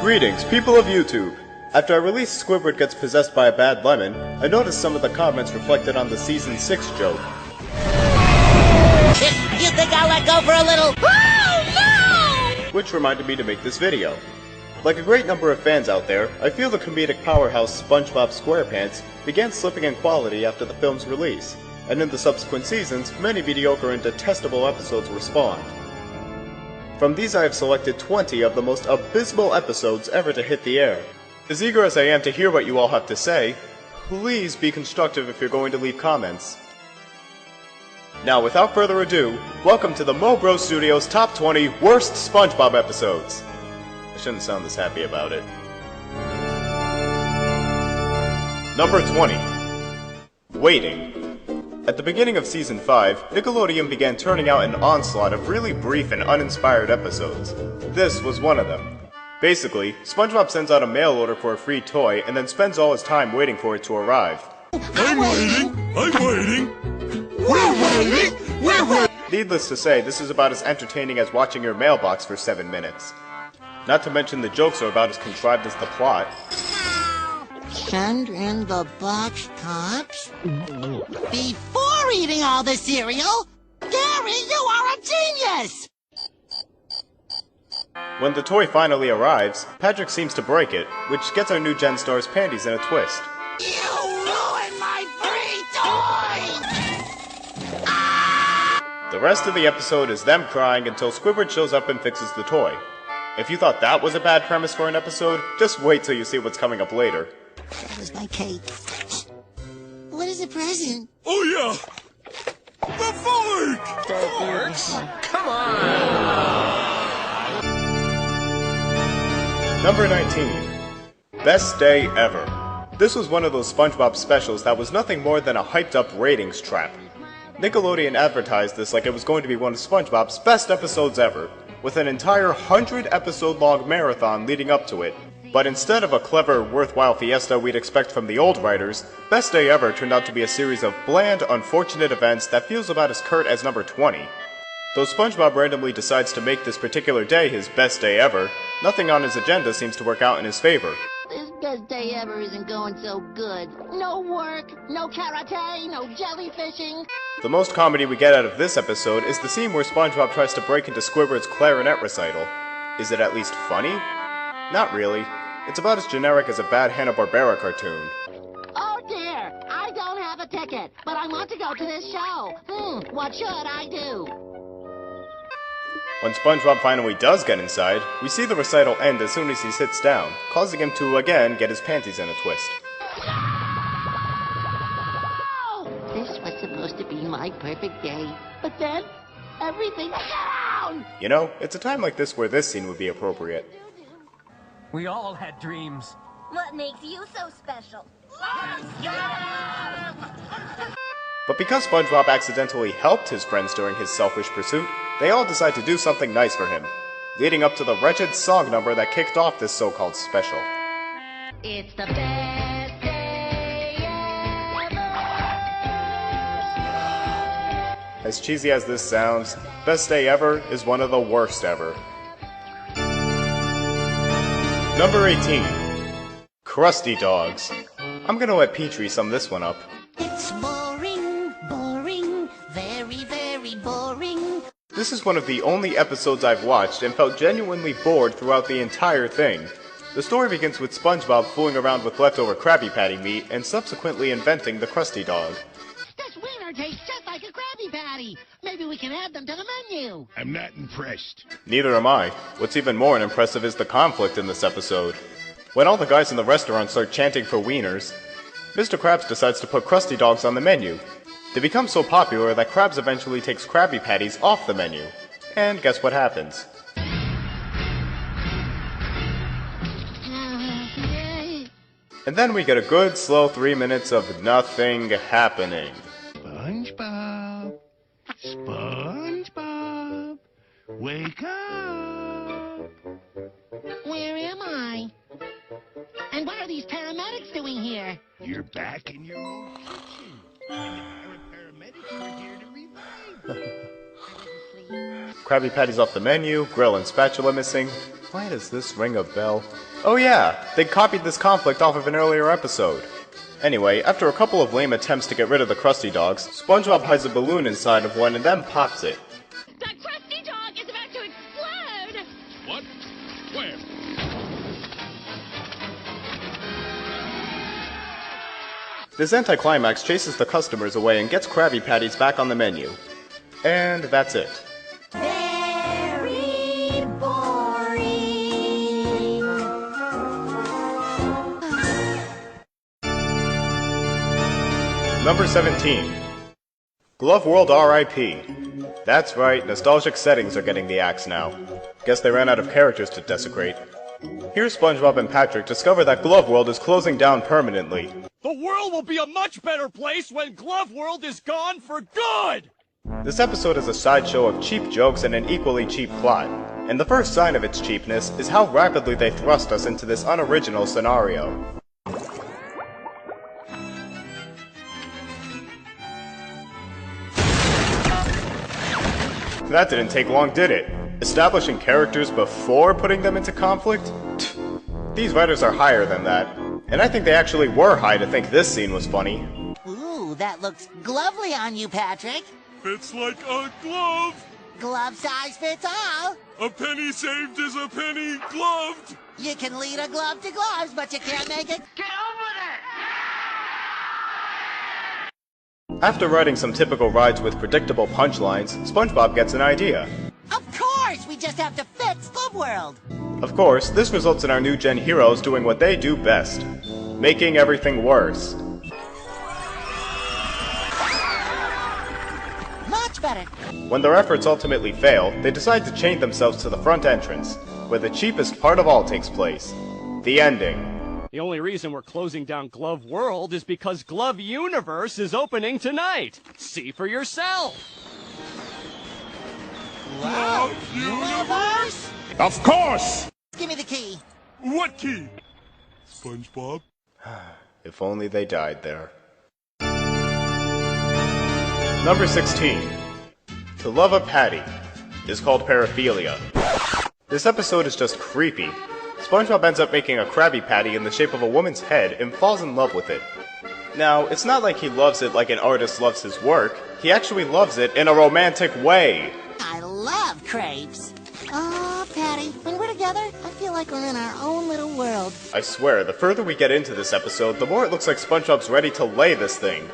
Greetings, people of YouTube! After I released Squidward Gets Possessed by a Bad Lemon, I noticed some of the comments reflected on the Season 6 joke. You think I'll let go for a little? Oh, no! Which reminded me to make this video. Like a great number of fans out there, I feel the comedic powerhouse SpongeBob SquarePants began slipping in quality after the film's release, and in the subsequent seasons, many mediocre and detestable episodes were spawned. From these I have selected 20 of the most abysmal episodes ever to hit the air. As eager as I am to hear what you all have to say, please be constructive if you're going to leave comments. Now without further ado, welcome to the MoBrosStudios Top 20 Worst SpongeBob Episodes. I shouldn't sound this happy about it. Number 20. Waiting. At the beginning of Season 5, Nickelodeon began turning out an onslaught of really brief and uninspired episodes. This was one of them. Basically, SpongeBob sends out a mail order for a free toy and then spends all his time waiting for it to arrive. I'm waiting! We're waiting! Needless to say, this is about as entertaining as watching your mailbox for 7 minutes. Not to mention the jokes are about as contrived as the plot. Send in the box tops? Before eating all the cereal? Gary, you are a genius! When the toy finally arrives, Patrick seems to break it, which gets our new Gen star's panties in a twist. You ruined my free toys! The rest of the episode is them crying until Squidward shows up and fixes the toy. If you thought that was a bad premise for an episode, just wait till you see what's coming up later. That was my cake. What is a present? Oh yeah! The fork! Forks? Come on! Number 19. Best Day Ever. This was one of those SpongeBob specials that was nothing more than a hyped-up ratings trap. Nickelodeon advertised this like it was going to be one of SpongeBob's best episodes ever, with an entire 100-episode-long marathon leading up to it. But instead of a clever, worthwhile fiesta we'd expect from the old writers, Best Day Ever turned out to be a series of bland, unfortunate events that feels about as curt as number 20. Though SpongeBob randomly decides to make this particular day his best day ever, nothing on his agenda seems to work out in his favor. This best day ever isn't going so good. No work, no karate, no jellyfishing. The most comedy we get out of this episode is the scene where SpongeBob tries to break into Squidward's clarinet recital. Is it at least funny? Not really. It's about as generic as a bad Hanna-Barbera cartoon. Oh dear, I don't have a ticket, but I want to go to this show. What should I do? When SpongeBob finally does get inside, we see the recital end as soon as he sits down, causing him to again get his panties in a twist. This was supposed to be my perfect day, but then everything went down! You know, it's a time like this where this scene would be appropriate. We all had dreams. What makes you so special? But because SpongeBob accidentally helped his friends during his selfish pursuit, they all decide to do something nice for him, leading up to the wretched song number that kicked off this so-called special. It's the best day ever! As cheesy as this sounds, Best Day Ever is one of the worst ever. Number 18. Krusty Dogs. I'm gonna let Petrie sum this one up. It's boring, boring, very, very boring. This is one of the only episodes I've watched and felt genuinely bored throughout the entire thing. The story begins with SpongeBob fooling around with leftover Krabby Patty meat and subsequently inventing the Krusty Dog. This wiener tastes just like a Krabby Patty. Maybe we can add them to the menu. I'm not impressed. Neither am I. What's even more impressive is the conflict in this episode. When all the guys in the restaurant start chanting for wieners, Mr. Krabs decides to put Krusty Dogs on the menu. They become so popular that Krabs eventually takes Krabby Patties off the menu. And guess what happens? And then we get a good, slow 3 minutes of nothing happening. SpongeBob! SpongeBob! Wake up! Where am I? And what are these paramedics doing here? You're back in your own kitchen. And our paramedics are here to revive you. Krabby Patties off the menu, grill and spatula missing. Why does this ring a bell? Oh yeah, they copied this conflict off of an earlier episode. Anyway, after a couple of lame attempts to get rid of the Krusty Dogs, SpongeBob hides a balloon inside of one and then pops it. The Krusty Dog is about to explode! What? Where? This anticlimax chases the customers away and gets Krabby Patties back on the menu. And that's it. Very boring. Number 17. Glove World R.I.P. That's right, nostalgic settings are getting the axe now. Guess they ran out of characters to desecrate. Here SpongeBob and Patrick discover that Glove World is closing down permanently. The world will be a much better place when Glove World is gone for good! This episode is a sideshow of cheap jokes and an equally cheap plot. And the first sign of its cheapness is how rapidly they thrust us into this unoriginal scenario. That didn't take long, did it? Establishing characters before putting them into conflict? These writers are higher than that. And I think they actually were high to think this scene was funny. Ooh, that looks glovely on you, Patrick. Fits like a glove! Glove size fits all. A penny saved is a penny gloved! You can lead a glove to gloves, but you can't make it. Get on with it! After writing some typical rides with predictable punchlines, SpongeBob gets an idea. Of course, we just have to fix Glove World. Of course, this results in our new gen heroes doing what they do best. Making everything worse. Much better. When their efforts ultimately fail, they decide to chain themselves to the front entrance, where the cheapest part of all takes place. The ending. The only reason we're closing down Glove World is because Glove Universe is opening tonight. See for yourself. Wow. Universe? Of course! Give me the key. What key? SpongeBob? If only they died there. Number 16. To Love a Patty is called paraphilia. This episode is just creepy. SpongeBob ends up making a Krabby Patty in the shape of a woman's head and falls in love with it. Now, it's not like he loves it like an artist loves his work. He actually loves it in a romantic way. I love crepes. Oh, Patty, when we're together, I feel like we're in our own little world. I swear, the further we get into this episode, the more it looks like SpongeBob's ready to lay this thing.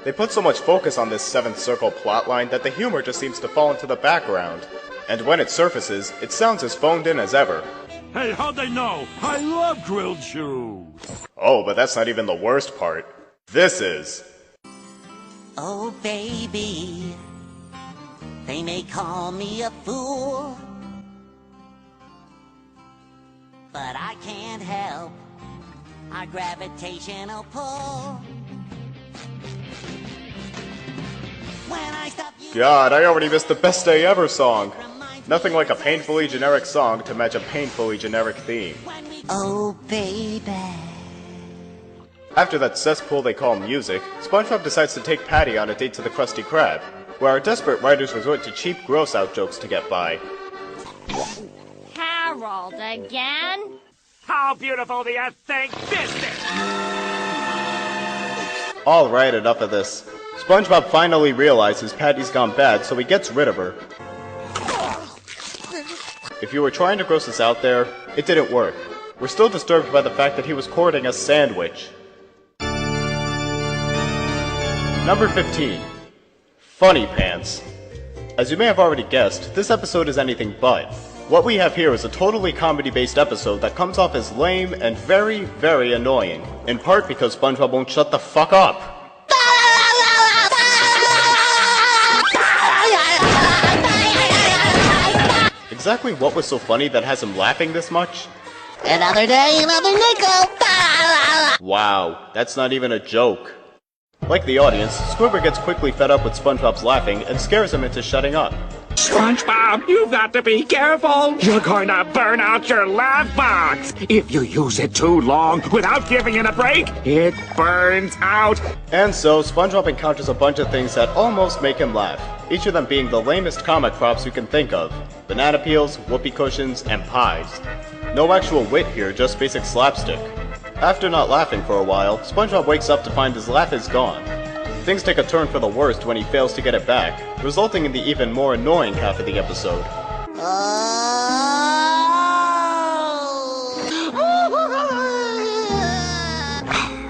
They put so much focus on this seventh circle plotline that the humor just seems to fall into the background. And when it surfaces, it sounds as phoned in as ever. Hey, how'd they know? I love grilled shoes! Oh, but that's not even the worst part. This is... Oh, baby, they may call me a fool, but I can't help our gravitational pull. When I stop you... God, I already missed the Best Day Ever song. Nothing like a painfully generic song to match a painfully generic theme. Oh, baby. After that cesspool they call music, SpongeBob decides to take Patty on a date to the Krusty Krab, where our desperate writers resort to cheap gross-out jokes to get by. Harold again? How beautiful the earth thinks this is! Alright, enough of this. SpongeBob finally realizes Patty's gone bad, so he gets rid of her. If you were trying to gross us out there, it didn't work. We're still disturbed by the fact that he was courting a sandwich. Number 15. Funny Pants. As you may have already guessed, this episode is anything but. What we have here is a totally comedy-based episode that comes off as lame and very, very annoying. In part because SpongeBob won't shut the fuck up. Exactly what was so funny that has him laughing this much? Another day, another nickel. Wow, that's not even a joke. Like the audience, Squidward gets quickly fed up with SpongeBob's laughing and scares him into shutting up. Shut SpongeBob, you've got to be careful. You're going to burn out your laugh box. If you use it too long without giving it a break, it burns out. And so, SpongeBob encounters a bunch of things that almost make him laugh, each of them being the lamest comic props you can think of. Banana peels, whoopee cushions, and pies. No actual wit here, just basic slapstick. After not laughing for a while, SpongeBob wakes up to find his laugh is gone. Things take a turn for the worst when he fails to get it back, resulting in the even more annoying half of the episode.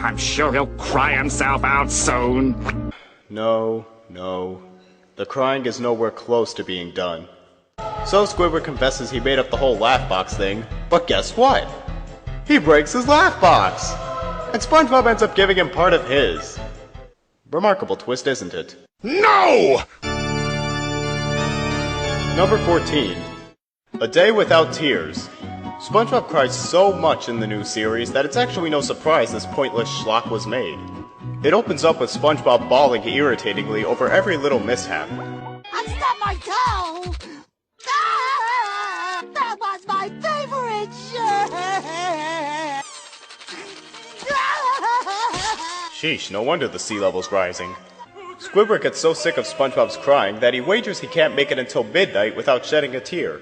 I'm sure he'll cry himself out soon. No. The crying is nowhere close to being done. So Squidward confesses he made up the whole laugh box thing, but guess what? He breaks his laugh box! And SpongeBob ends up giving him part of his. Remarkable twist, isn't it? No! Number 14. A Day Without Tears. SpongeBob cries so much in the new series that it's actually no surprise this pointless schlock was made. It opens up with SpongeBob bawling irritatingly over every little mishap. I stubbed my toe! Ah! That was my favorite shirt! Sheesh, no wonder the sea level's rising. Squidward gets so sick of SpongeBob's crying that he wagers he can't make it until midnight without shedding a tear.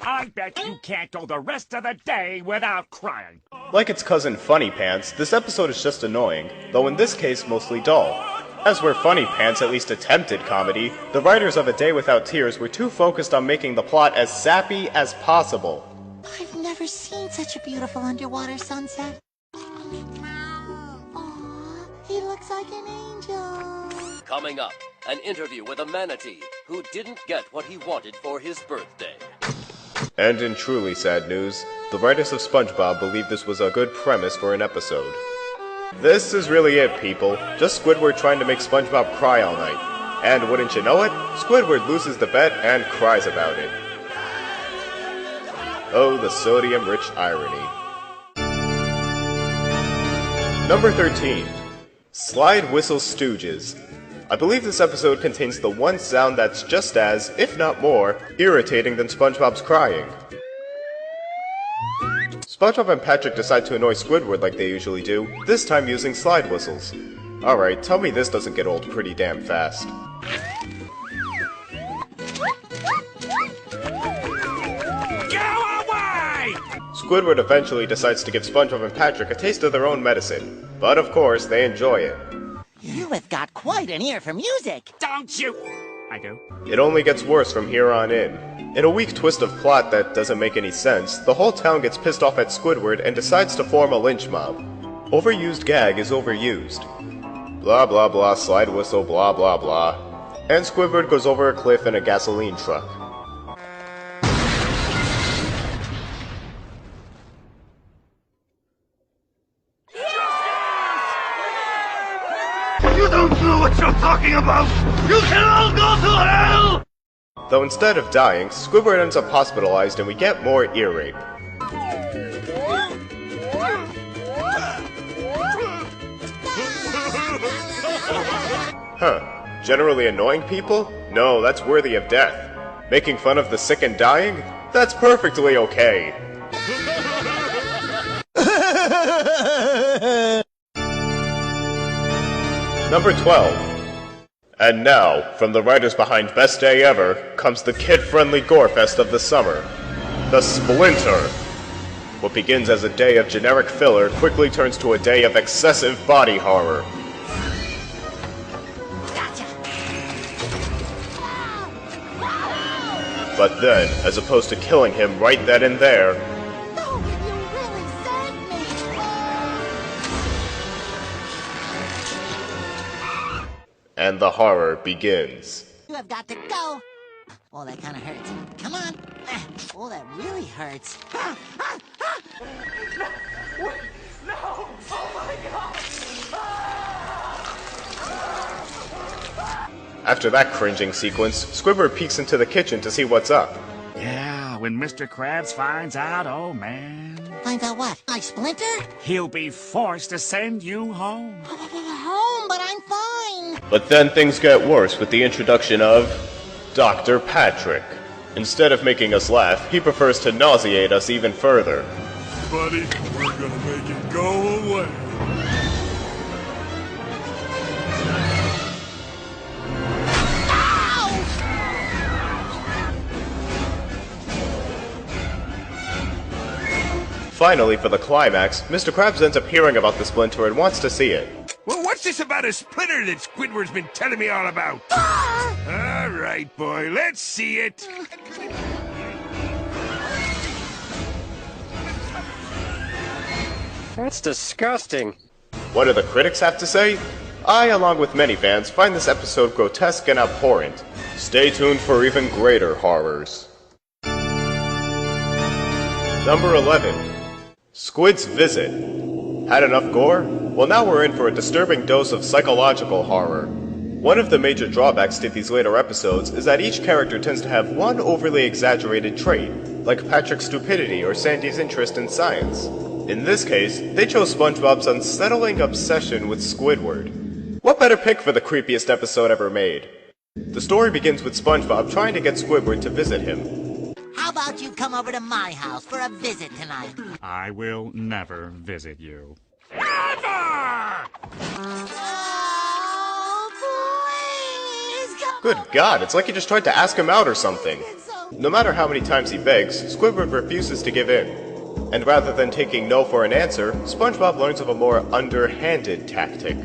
I bet you can't go the rest of the day without crying. Like its cousin Funny Pants, this episode is just annoying, though in this case mostly dull. As where Funny Pants at least attempted comedy, the writers of A Day Without Tears were too focused on making the plot as sappy as possible. I've never seen such a beautiful underwater sunset. Aw, he looks like an angel. Coming up, an interview with a manatee who didn't get what he wanted for his birthday. And in truly sad news, the writers of SpongeBob believe this was a good premise for an episode. This is really it, people. Just Squidward trying to make SpongeBob cry all night. And wouldn't you know it, Squidward loses the bet and cries about it. Oh, the sodium-rich irony. Number 13. Slide Whistle Stooges. I believe this episode contains the one sound that's just as, if not more, irritating than SpongeBob's crying. SpongeBob and Patrick decide to annoy Squidward like they usually do, this time using slide whistles. Alright, tell me this doesn't get old pretty damn fast. Go away! Squidward eventually decides to give SpongeBob and Patrick a taste of their own medicine, but of course they enjoy it. You have got quite an ear for music. Don't you? I do. It only gets worse from here on in. In a weak twist of plot that doesn't make any sense, the whole town gets pissed off at Squidward and decides to form a lynch mob. Overused gag is overused. Blah blah blah, slide whistle, blah blah blah. And Squidward goes over a cliff in a gasoline truck. You don't know what you're talking about! You can all go to hell! Though instead of dying, Squidward ends up hospitalized and we get more ear rape. Huh. Generally annoying people? No, that's worthy of death. Making fun of the sick and dying? That's perfectly okay. Number 12. And now, from the writers behind Best Day Ever, comes the kid-friendly gore-fest of the summer. The Splinter. What begins as a day of generic filler quickly turns to a day of excessive body horror. But then, as opposed to killing him right then and there, and the horror begins. You have got to go. Oh, that kind of hurts. Come on. Oh, that really hurts. No! Oh my god! After that cringing sequence, Squidward peeks into the kitchen to see what's up. Yeah, when Mr. Krabs finds out, oh man. Finds out what? I splinter? He'll be forced to send you home. Home, but I'm fine. But then things get worse with the introduction of Dr. Patrick. Instead of making us laugh, he prefers to nauseate us even further. Buddy, we're gonna make it go away. Finally, for the climax, Mr. Krabs ends up hearing about the splinter and wants to see it. Well, what's this about a splinter that Squidward's been telling me all about? All right, boy, let's see it. That's disgusting. What do the critics have to say? I, along with many fans, find this episode grotesque and abhorrent. Stay tuned for even greater horrors. Number 11. Squid's Visit. Had enough gore? Well, now we're in for a disturbing dose of psychological horror. One of the major drawbacks to these later episodes is that each character tends to have one overly exaggerated trait, like Patrick's stupidity or Sandy's interest in science. In this case, they chose SpongeBob's unsettling obsession with Squidward. What better pick for the creepiest episode ever made? The story begins with SpongeBob trying to get Squidward to visit him. How about you come over to my house for a visit tonight? I will never visit you. Oh, please, come Good God, it's like you just tried to ask him out or something. No matter how many times he begs, Squidward refuses to give in. And rather than taking no for an answer, SpongeBob learns of a more underhanded tactic.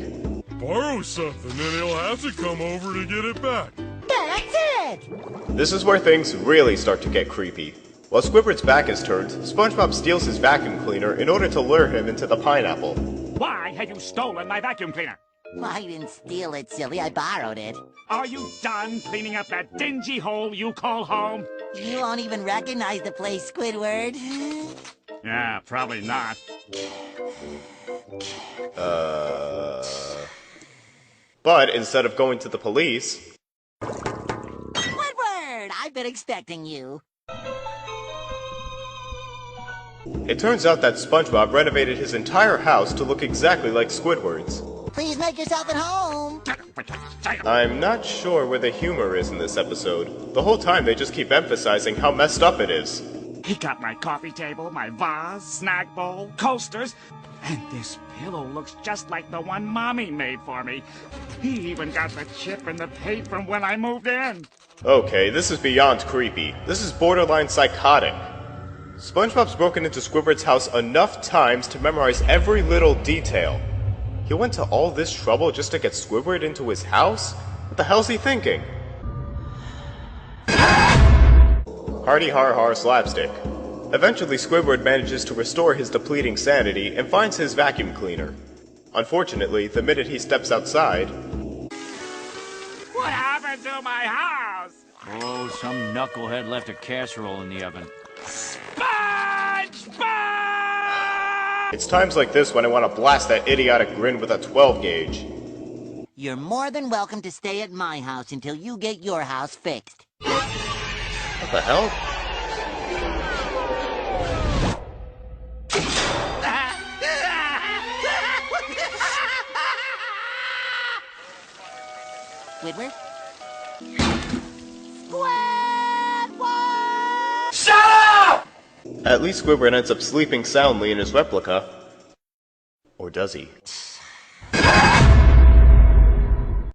Borrow something, and he'll have to come over to get it back. That's it! This is where things really start to get creepy. While Squidward's back is turned, SpongeBob steals his vacuum cleaner in order to lure him into the pineapple. Why have you stolen my vacuum cleaner? Well, I didn't steal it, silly. I borrowed it. Are you done cleaning up that dingy hole you call home? You won't even recognize the place, Squidward. Yeah, probably not. But instead of going to the police... Squidward! I've been expecting you. It turns out that SpongeBob renovated his entire house to look exactly like Squidward's. Please make yourself at home. I'm not sure where the humor is in this episode. The whole time they just keep emphasizing how messed up it is. He got my coffee table, my vase, snack bowl, coasters, and this pillow looks just like the one Mommy made for me. He even got the chip and the tape from when I moved in. Okay, this is beyond creepy. This is borderline psychotic. SpongeBob's broken into Squidward's house enough times to memorize every little detail. He went to all this trouble just to get Squidward into his house? What the hell's he thinking? Hardy har har slapstick. Eventually Squidward manages to restore his depleting sanity and finds his vacuum cleaner. Unfortunately, the minute he steps outside... What happened to my house? Oh, some knucklehead left a casserole in the oven. SpongeBob! It's times like this when I want to blast that idiotic grin with a 12 gauge. You're more than welcome to stay at my house until you get your house fixed. What the hell? Squidward? Shut up! At least Squidward ends up sleeping soundly in his replica. Or does he?